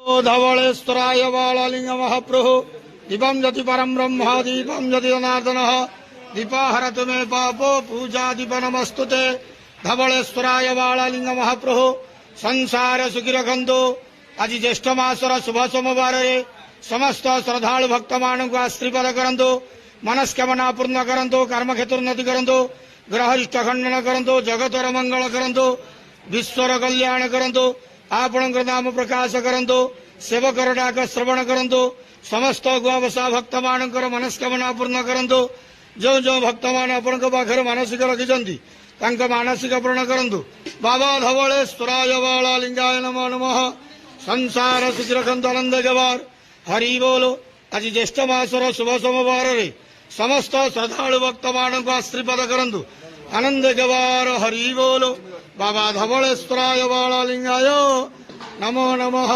धवलेश्वराय बालालिंग महाप्रभु दीपम जति परम ब्रह्म दीपम जति जनार्दन दीपाहरतु मे पापो पूजा दीप नमस्तुते धवलेश्वराय बालालिंग महाप्रभु संसार सुखी रखंतु आज ज्येष्ठ मासर शुभ सोमवार समस्त श्रद्धालु भक्त मान को आशीर्वाद करंतु मनस्कामना पूर्ण करंतु कर्म क्षेत्र उन्नति करंतु ग्रहरिष्ठ खंडन करंतु जगतर मंगल करंतु विश्वर कल्याण करंतु आपण नाम प्रकाश करंतु सेवकर डाक श्रवण करंतु समस्त गुआवसा भक्त मानकर मनस्कामना पूर्ण करंतु जो जो भक्त मान आपण पाखरे मानसिक रखिछंती तांका मानसिक पूर्ण करंतु बाबा धवलेश्वराय बालालिंगाय नमो नमः संसार सुखी रखंतु आनंद गवार हरि बोलो आज ज्येष्ठ मासर शुभ सोमवार रे समस्त श्रद्धालु भक्त मान को आशीर्वाद करंतु आनंद गवार हरि बोलो बाबा धवलेश्वराय बालालिंगाय नमो नमः।